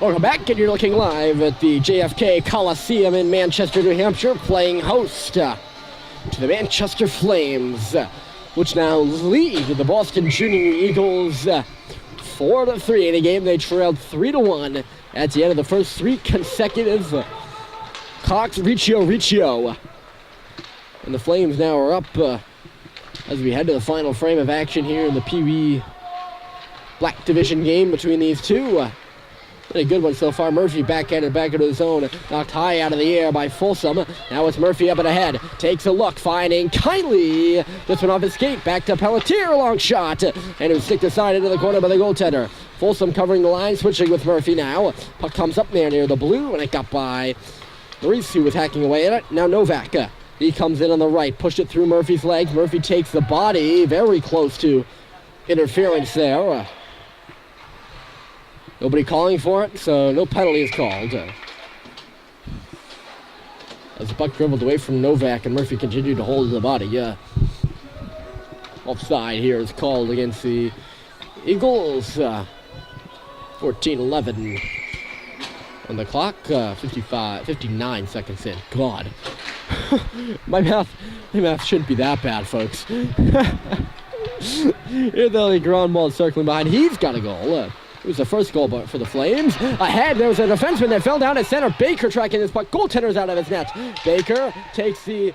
Welcome back, and you're looking live at the JFK Coliseum in Manchester, New Hampshire, playing host to the Manchester Flames, which now lead the Boston Junior Eagles 4-3 in a game they trailed 3-1 at the end of the first three consecutive Cox Riccio. And the Flames now are up as we head to the final frame of action here in the Pee Wee Black Division game between these two. A good one so far. Murphy backhanded back into the zone. Knocked high out of the air by Folsom. Now it's Murphy up and ahead. Takes a look, finding Kiley. This one off his skate. Back to Pelletier. Long shot. And it was sticked aside into the corner by the goaltender. Folsom covering the line, switching with Murphy now. Puck comes up there near the blue, and it got by Reese, who was hacking away at it. Now Novak. He comes in on the right. Pushed it through Murphy's legs. Murphy takes the body. Very close to interference there. Nobody calling for it, so no penalty is called. As the puck dribbled away from Novak, and Murphy continued to hold the body. Offside here is called against the Eagles. 14-11 on the clock. 59 seconds in. God. my math shouldn't be that bad, folks. Here the ground ball circling behind. He's got a goal. It was the first goal for the Flames. Ahead, there was a defenseman that fell down at center. Baker tracking this puck. Goaltender's out of his net. Baker takes the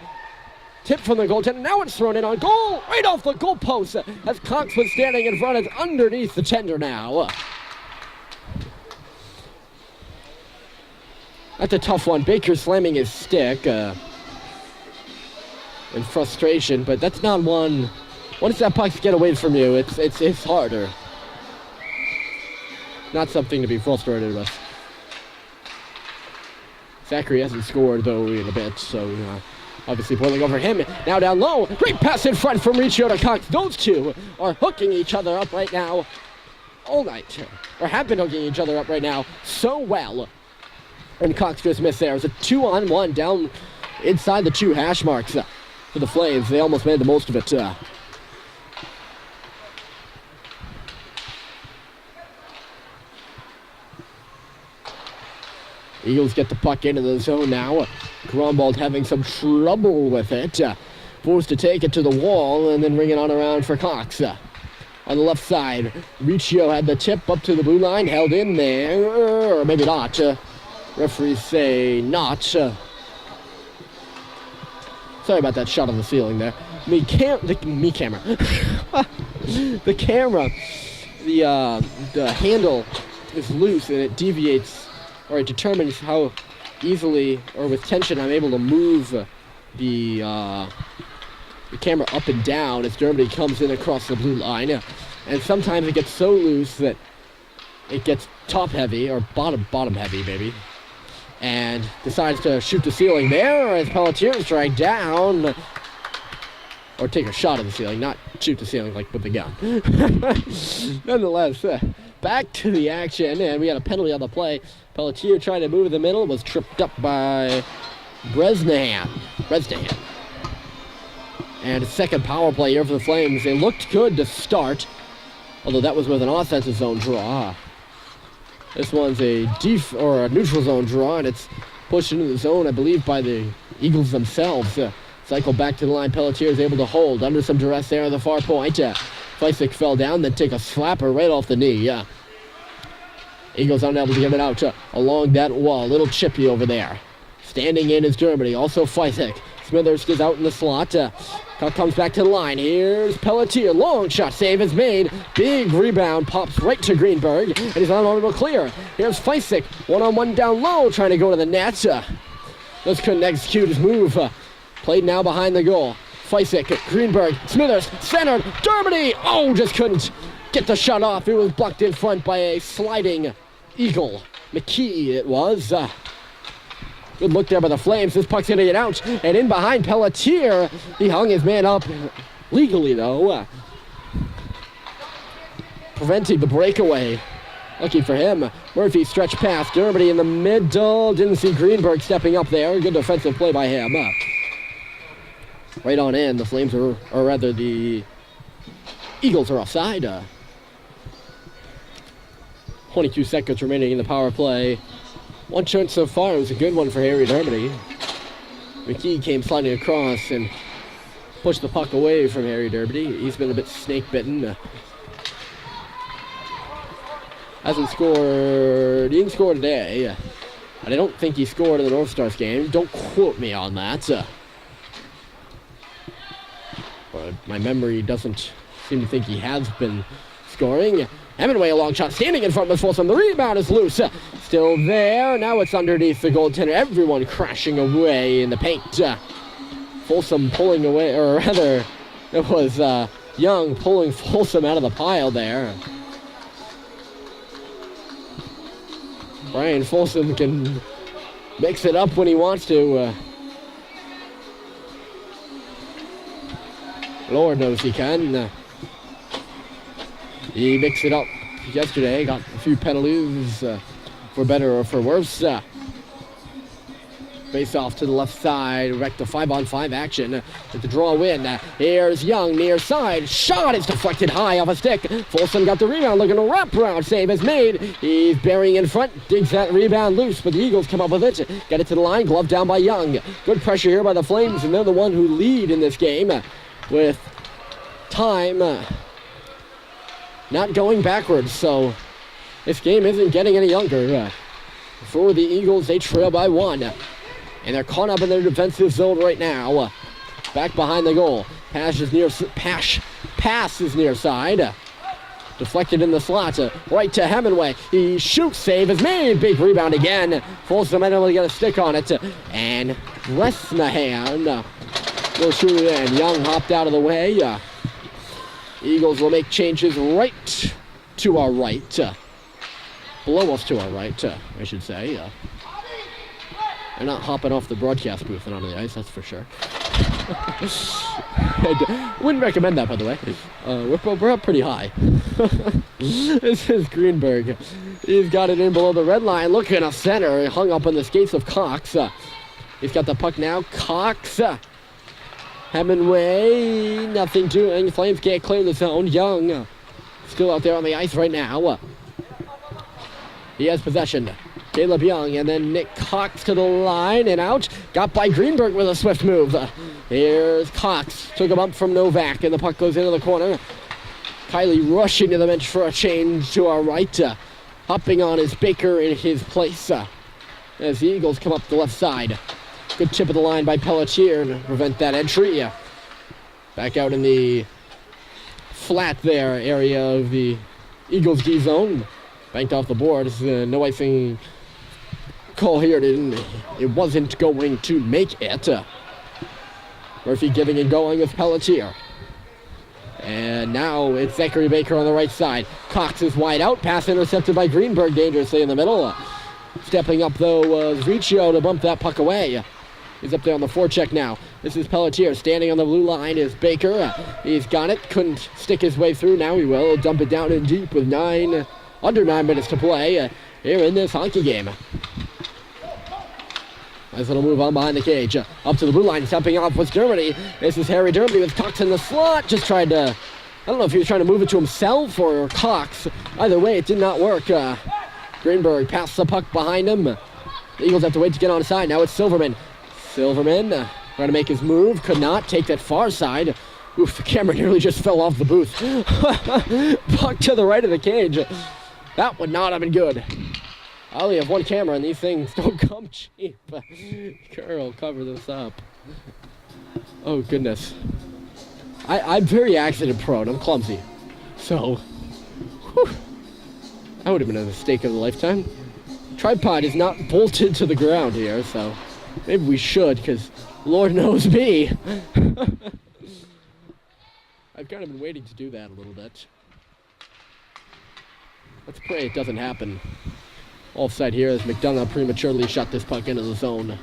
tip from the goaltender. Now it's thrown in on goal. Right off the goalpost. As Cox was standing in front. It's underneath the tender now. That's a tough one. Baker slamming his stick in frustration. But that's not one. Once that puck gets away from you, it's harder. Not something to be frustrated with. Zachary hasn't scored, though, in a bit, so obviously boiling over him. Now down low. Great pass in front from Riccio to Cox. Those two are hooking each other up right now all night. Or have been hooking each other up right now so well. And Cox just missed there. It was a 2-on-1 down inside the 2 hash marks for the Flames. They almost made the most of it. Eagles get the puck into the zone now. Grombold having some trouble with it. Forced to take it to the wall and then ring it on around for Cox. On the left side, Riccio had the tip up to the blue line, held in there, or maybe not. Referees say not. Sorry about that shot on the ceiling there. The camera. The camera. The handle is loose and it deviates. Or it determines how easily or with tension I'm able to move the camera up and down as Dermody comes in across the blue line. And sometimes it gets so loose that it gets top heavy, or bottom heavy maybe, and decides to shoot the ceiling there as Pelletier is dragged down. Or take a shot at the ceiling, not shoot the ceiling like with the gun. Nonetheless, back to the action, and we had a penalty on the play. Pelletier trying to move in the middle, was tripped up by Bresnahan. And a second power play here for the Flames. They looked good to start, although that was with an offensive zone draw. This one's a neutral zone draw, and it's pushed into the zone, I believe, by the Eagles themselves. Cycle back to the line. Pelletier is able to hold under some duress there on the far point. Fleisig fell down, then take a slapper right off the knee. Eagles unable to get it out along that wall. A little chippy over there. Standing in is Germany. Also Fleisig. Smithers is out in the slot. Comes back to the line. Here's Pelletier. Long shot. Save is made. Big rebound. Pops right to Greenberg. And he's unable to clear. Here's Fleisig. One-on-one down low. Trying to go to the net. Just couldn't execute his move. Played now behind the goal. Fleisig, Greenberg, Smithers, centered, Dermody! Oh, just couldn't get the shot off. It was blocked in front by a sliding Eagle. McKee it was. Good look there by the Flames. This puck's going to get out. And in behind Pelletier. He hung his man up legally, though. Preventing the breakaway. Lucky for him. Murphy stretched past. Dermody in the middle. Didn't see Greenberg stepping up there. Good defensive play by him. Right on in. The Flames are, or rather the Eagles are offside. 22 seconds remaining in the power play. One chance so far. It was a good one for Harry Dermody. McKee came sliding across and pushed the puck away from Harry Dermody. He's been a bit snake-bitten. Hasn't scored. He didn't score today. And I don't think he scored in the North Stars game. Don't quote me on that. But my memory doesn't seem to think he has been scoring. Hemingway, a long shot, standing in front of Folsom. The rebound is loose. Still there. Now it's underneath the goaltender. Everyone crashing away in the paint. Folsom pulling away, or rather, it was Young pulling Folsom out of the pile there. Brian Folsom can mix it up when he wants to. Lord knows he can. He mixed it up yesterday, got a few penalties for better or for worse. Face off to the left side, back to 5-on-5 action with the draw win. Here's Young near side, shot is deflected high off a stick. Folsom got the rebound, looking to wraparound save is made. He's burying in front, digs that rebound loose, but the Eagles come up with it. Get it to the line, glove down by Young. Good pressure here by the Flames, and they're the one who lead in this game with time not going backwards, so this game isn't getting any younger. For the Eagles, they trail by 1. And they're caught up in their defensive zone right now. Back behind the goal. Pass is near side. Deflected in the slot. Right to Hemingway. He shoots. Save is made. Big rebound again. Folsom able to get a stick on it. And Bresnahan will shoot it in. Young hopped out of the way. Eagles will make changes right to our right. Below us to our right, I should say. They're not hopping off the broadcast booth and onto the ice, that's for sure. I wouldn't recommend that, by the way. We're up pretty high. This is Greenberg. He's got it in below the red line. Looking at center, hung up on the skates of Cox. He's got the puck now. Cox. Hemingway, nothing doing. Flames can't clear the zone. Young still out there on the ice right now. He has possession. Caleb Young, and then Nick Cox to the line and out. Got by Greenberg with a swift move. Here's Cox. Took a bump from Novak, and the puck goes into the corner. Kylie rushing to the bench for a change to our right. Hopping on is Baker in his place. As the Eagles come up the left side. Good tip of the line by Pelletier to prevent that entry. Back out in the flat there area of the Eagles D zone. Banked off the board. No icing call here. It wasn't going to make it. Murphy giving and going with Pelletier. And now it's Zachary Baker on the right side. Cox is wide out. Pass intercepted by Greenberg dangerously in the middle. Stepping up, though, was Riccio to bump that puck away. He's up there on the forecheck now. This is Pelletier. Standing on the blue line is Baker. He's got it. Couldn't stick his way through. Now he will. Dump it down in deep with under 9 minutes to play here in this hockey game. Nice little move on behind the cage. Up to the blue line. Stepping off was Dermody. This is Harry Dermody with Cox in the slot. Just tried to... I don't know if he was trying to move it to himself or Cox. Either way, it did not work. Greenberg passed the puck behind him. The Eagles have to wait to get on side. Now it's Silverman. Silverman trying to make his move. Could not take that far side. Oof, the camera nearly just fell off the booth. Puck to the right of the cage. That would not have been good. I only have one camera and these things don't come cheap. Carl, cover this up. Oh, goodness. I'm very accident prone. I'm clumsy. So, whew, that would have been a mistake of a lifetime. Tripod is not bolted to the ground here, so maybe we should, because Lord knows me. I've kind of been waiting to do that a little bit. Let's pray it doesn't happen. Offside here as McDonough prematurely shot this puck into the zone.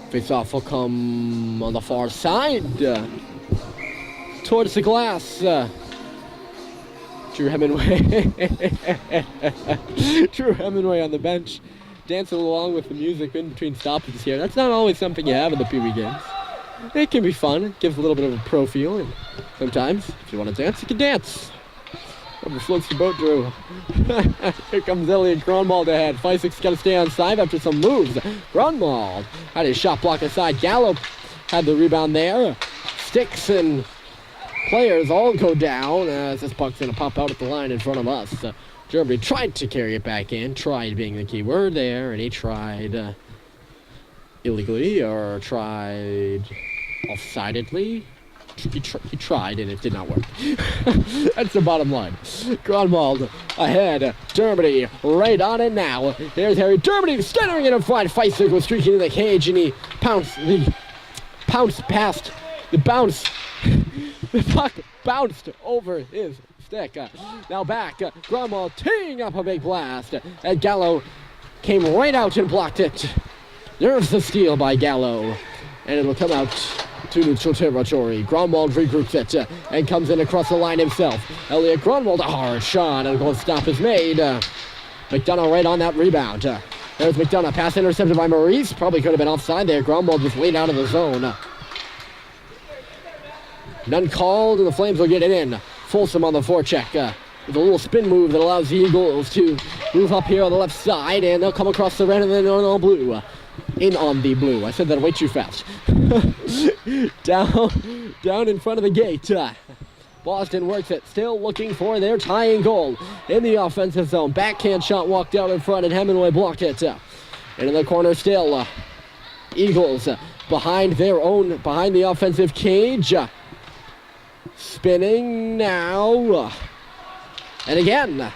Face-off will come on the far side. Towards the glass. Drew Hemingway. Drew Hemingway on the bench. Dancing along with the music in between stoppages here. That's not always something you have in the Pee Wee games. It can be fun. It gives a little bit of a pro feel. And sometimes, if you want to dance, you can dance. Floats the boat, Drew. Here comes Elliot Grunwald ahead. Feisig's got to stay on side after some moves. Grunwald had his shot blocked aside. Gallo had the rebound there. Sticks and players all go down as this puck's going to pop out at the line in front of us. Germany tried to carry it back in. Tried being the key word there, and he tried illegally or tried offsidedly. He tried, and it did not work. That's the bottom line. Grunwald ahead. Dermody right on it now. There's Harry Dermody standing in front. Feisig was streaking in the cage, and he pounced past the bounce. The puck bounced over his stick. Now back. Grunwald teeing up a big blast. And Gallo came right out and blocked it. There's the steal by Gallo. And it'll come out to neutral territory. Grunwald regroups it and comes in across the line himself. Elliot Grunwald, a hard shot, and a goal stop is made. McDonough right on that rebound. There's McDonough, pass intercepted by Maurice. Probably could have been offside there. Grunwald just laid out of the zone. None called, and the Flames will get it in. Folsom on the forecheck. With a little spin move that allows the Eagles to move up here on the left side, and they'll come across the red and then on blue. In on the blue. I said that way too fast. down in front of the gate. Boston works it, still looking for their tying goal in the offensive zone. Backhand shot walked out in front, and Hemingway blocked it. And in the corner still, Eagles behind the offensive cage. Spinning now. And again,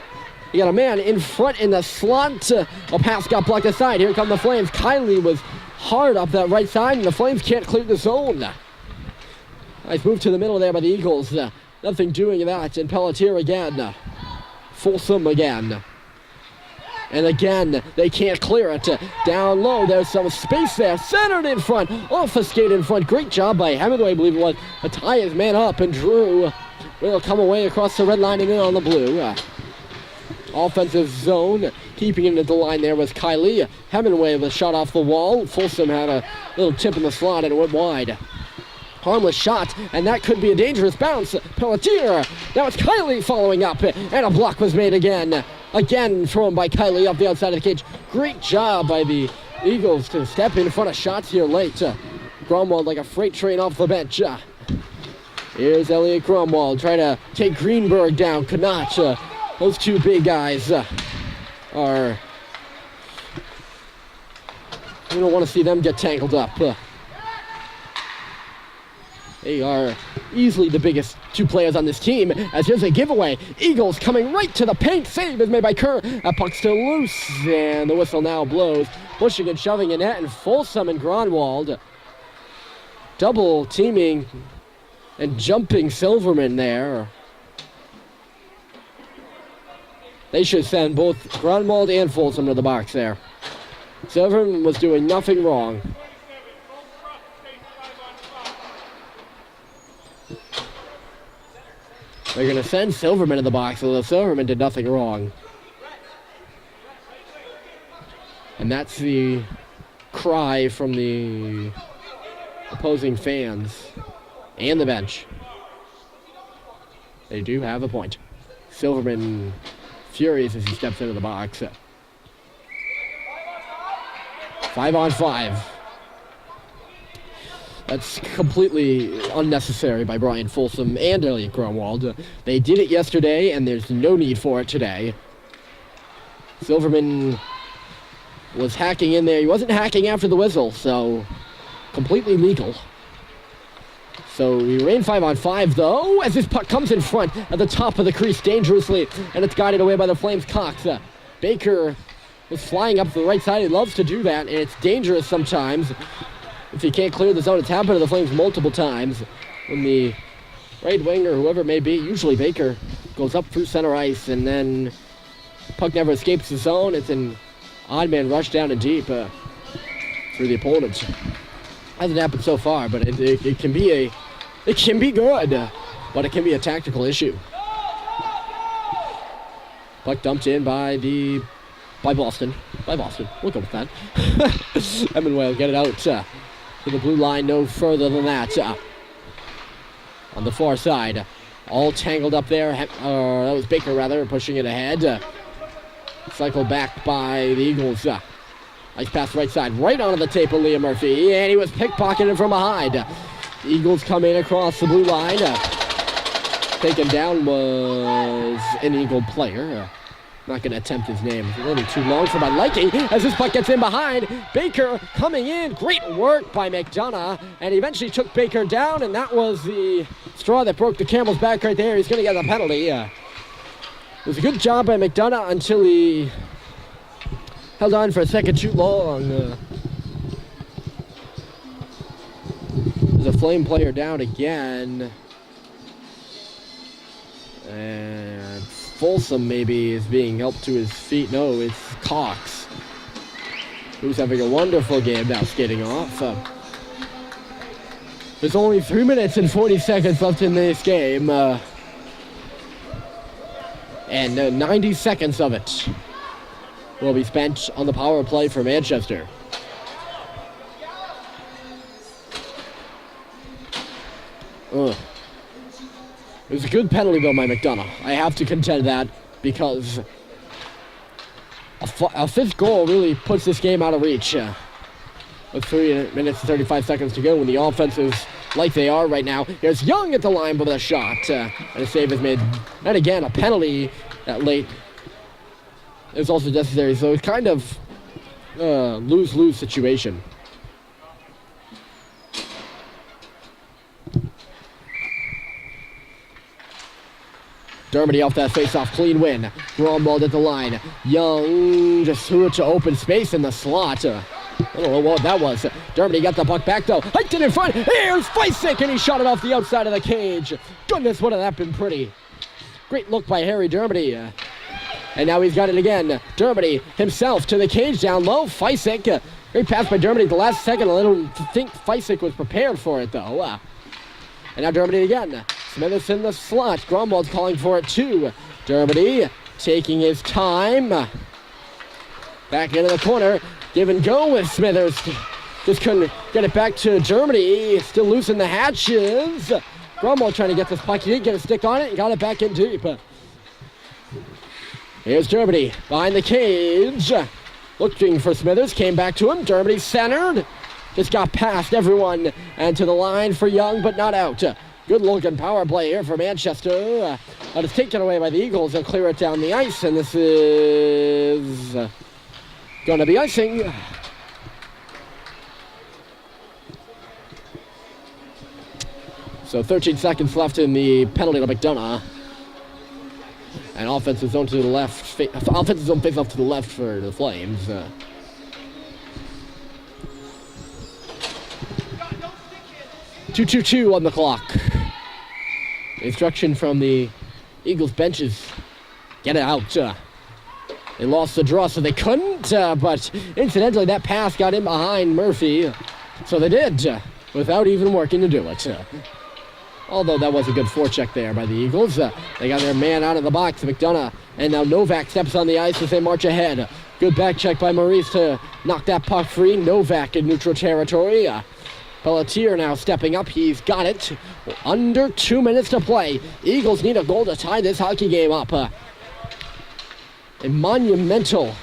you got a man in front in the slot. A pass got blocked aside. Here come the Flames. Kiley was hard up that right side, and the Flames can't clear the zone. Nice move to the middle there by the Eagles. Nothing doing that. And Pelletier again. Folsom again. And again, they can't clear it. Down low, there's some space there. Centered in front. Off a skate in front. Great job by Hemingway, I believe it was. To tie his man up, and Drew will come away across the red line and in on the blue. Offensive zone, keeping it at the line there was Kiley. Hemingway was shot off the wall. Folsom had a little tip in the slot and it went wide. Harmless shot, and that could be a dangerous bounce. Pelletier, now it's Kiley following up, and a block was made again. Again thrown by Kiley up the outside of the cage. Great job by the Eagles to step in front of shots here late. Grunwald like a freight train off the bench. Here's Elliot Grunwald trying to take Greenberg down. Could not. Those two big guys are... You don't want to see them get tangled up. They are easily the biggest two players on this team, as here's a giveaway. Eagles coming right to the paint. Save is made by Kerr. That puck's still loose, and the whistle now blows. Pushing and shoving in net, and Folsom and Grunwald double teaming and jumping Silverman there. They should send both Grunwald and Folsom to the box there. Silverman was doing nothing wrong. They're going to send Silverman to the box, although Silverman did nothing wrong. And that's the cry from the opposing fans and the bench. They do have a point. Silverman furious as he steps into the box. 5-on-5. That's completely unnecessary by Brian Folsom and Elliot Grunwald. They did it yesterday, and there's no need for it today. Silverman was hacking in there. He wasn't hacking after the whistle, so completely legal. So we remain 5-on-5, though, as this puck comes in front at the top of the crease dangerously, and it's guided away by the Flames. Cox. Baker was flying up the right side. He loves to do that, and it's dangerous sometimes. If he can't clear the zone, it's happened to the Flames multiple times when the right wing or whoever it may be, usually Baker, goes up through center ice, and then the puck never escapes the zone. It's an odd man rush down and deep through the opponents. Hasn't happened so far, but it can be good, but it can be a tactical issue. Puck dumped in by Boston. We'll go with that. Hemingway will get it out to the blue line, no further than that. On the far side, all tangled up there. That was Baker, rather, pushing it ahead. Cycled back by the Eagles. Nice pass right side, right onto the tape of Liam Murphy, and he was pickpocketed from behind. The Eagles come in across the blue line. Taken down was an Eagle player. Not going to attempt his name. It's a little too long for my liking as this puck gets in behind. Baker coming in. Great work by McDonough. And he eventually took Baker down, and that was the straw that broke the camel's back right there. He's going to get a penalty. It was a good job by McDonough until he held on for a second too long. There's a Flame player down again. And Folsom maybe is being helped to his feet. No, it's Cox, who's having a wonderful game now, skating off. There's only 3 minutes and 40 seconds left in this game. And 90 seconds of it will be spent on the power play for Manchester. It was a good penalty, though, by McDonough. I have to contend that because a fifth goal really puts this game out of reach. With 3 minutes and 35 seconds to go when the offense is like they are right now. Here's Young at the line with a shot. And a save is made. And again, a penalty that late is also necessary. So it's kind of lose-lose situation. Dermody off that face-off, clean win. Gromwald at the line. Young just threw it to open space in the slot. I don't know what that was. Dermody got the puck back, though. Hiked it in front. Here's Feisick, and he shot it off the outside of the cage. Goodness, would have that been pretty. Great look by Harry Dermody. And now he's got it again. Dermody himself to the cage down low. Feisick. Great pass by Dermody at the last second. I don't think Feisick was prepared for it, though. And now Dermody again. Smithers in the slot. Gromwald's calling for it too. Dermody taking his time. Back into the corner. Give and go with Smithers. Just couldn't get it back to Dermody. Still loose in the hatches. Gromwald trying to get this puck. He didn't get a stick on it and got it back in deep. Here's Dermody behind the cage. Looking for Smithers. Came back to him. Dermody centered. Just got past everyone and to the line for Young, but not out. Good looking power play here for Manchester. But it's taken away by the Eagles. They'll clear it down the ice, and this is going to be icing. So 13 seconds left in the penalty to McDonough. And offensive zone to the left. Offensive zone face off to the left for the Flames. 2:22 on the clock. Instruction from the Eagles benches. Get it out. They lost the draw, so they couldn't. But incidentally, that pass got in behind Murphy. So they did, without even working to do it. Although that was a good forecheck there by the Eagles. They got their man out of the box, McDonough. And now Novak steps on the ice as they march ahead. Good back check by Maurice to knock that puck free. Novak in neutral territory. Pelletier now stepping up. He's got it. Under 2 minutes to play. Eagles need a goal to tie this hockey game up. A monumental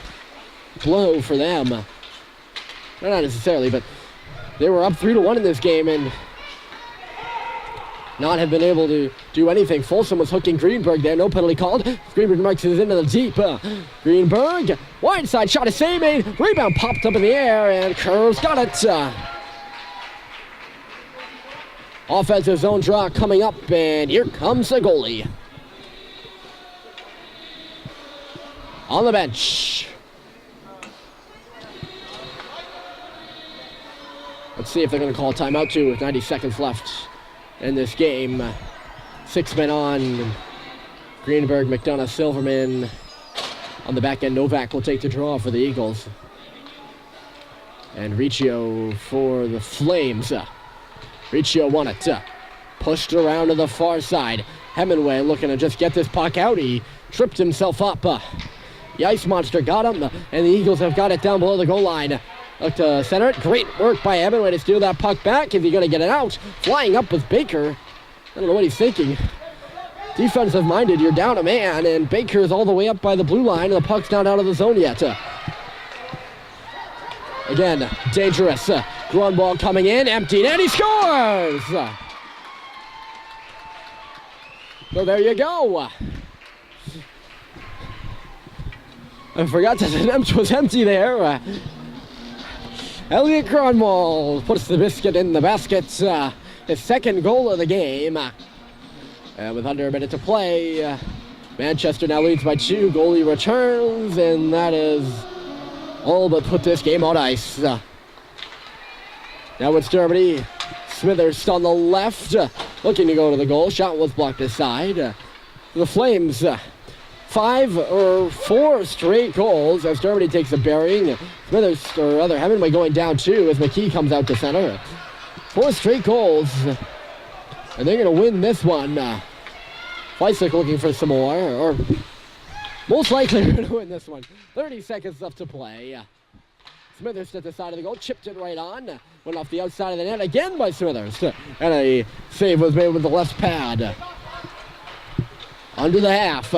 blow for them. Not necessarily, but they were up 3-1 in this game and not have been able to do anything. Folsom was hooking Greenberg there. No penalty called. Greenberg marks it into the deep. Greenberg. Wide side shot. A save made. Rebound popped up in the air and Curves got it. Offensive zone draw coming up, and here comes the goalie. On the bench. Let's see if they're going to call a timeout too with 90 seconds left in this game. 6 men on. Greenberg, McDonough, Silverman. On the back end, Novak will take the draw for the Eagles. And Riccio for the Flames. Riccio won it. Pushed around to the far side. Hemingway looking to just get this puck out. He tripped himself up. The Ice Monster got him, and the Eagles have got it down below the goal line. Look to center it. Great work by Hemingway to steal that puck back. Is he going to get it out? Flying up with Baker. I don't know what he's thinking. defensive-minded. You're down a man, and Baker's all the way up by the blue line, and the puck's not out of the zone yet. Again, dangerous. Grunwald coming in, emptied, and he scores! So there you go. I forgot that the net was empty there. Elliot Grunwald puts the biscuit in the basket. His second goal of the game. With under a minute to play, Manchester now leads by 2. Goalie returns, and that is all but put this game on ice. Now it's Dermody. Smithers on the left, looking to go to the goal. Shot was blocked aside. The Flames, 4 straight goals as Dermody takes a bearing. Smithers, or rather Hemingway going down 2 as McKee comes out to center. 4 straight goals. And they're going to win this one. Fleisig looking for some more, or most likely they're going to win this one. 30 seconds left to play. Smithers at the side of the goal, chipped it right on. Went off the outside of the net again by Smithers. And a save was made with the left pad. Under the half.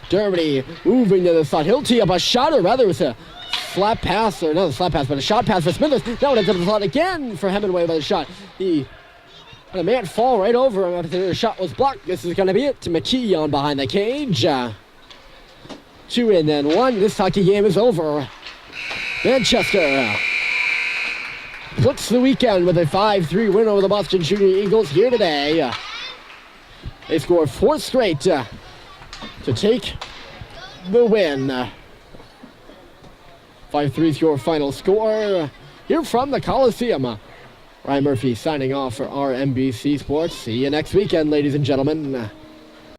Dermody moving to the side. He'll tee up a shot, or rather it was a slap pass, or not a slap pass, but a shot pass for Smithers. Now into the slot again for Hemingway by the shot. He had a man fall right over him after the shot was blocked. This is going to be it. McKee on behind the cage. 2 in and 1. This hockey game is over. Manchester puts the weekend with a 5-3 win over the Boston Junior Eagles here today. They score 4 straight to take the win. 5-3 is your final score here from the Coliseum. Ryan Murphy signing off for RMBC Sports. See you next weekend, ladies and gentlemen.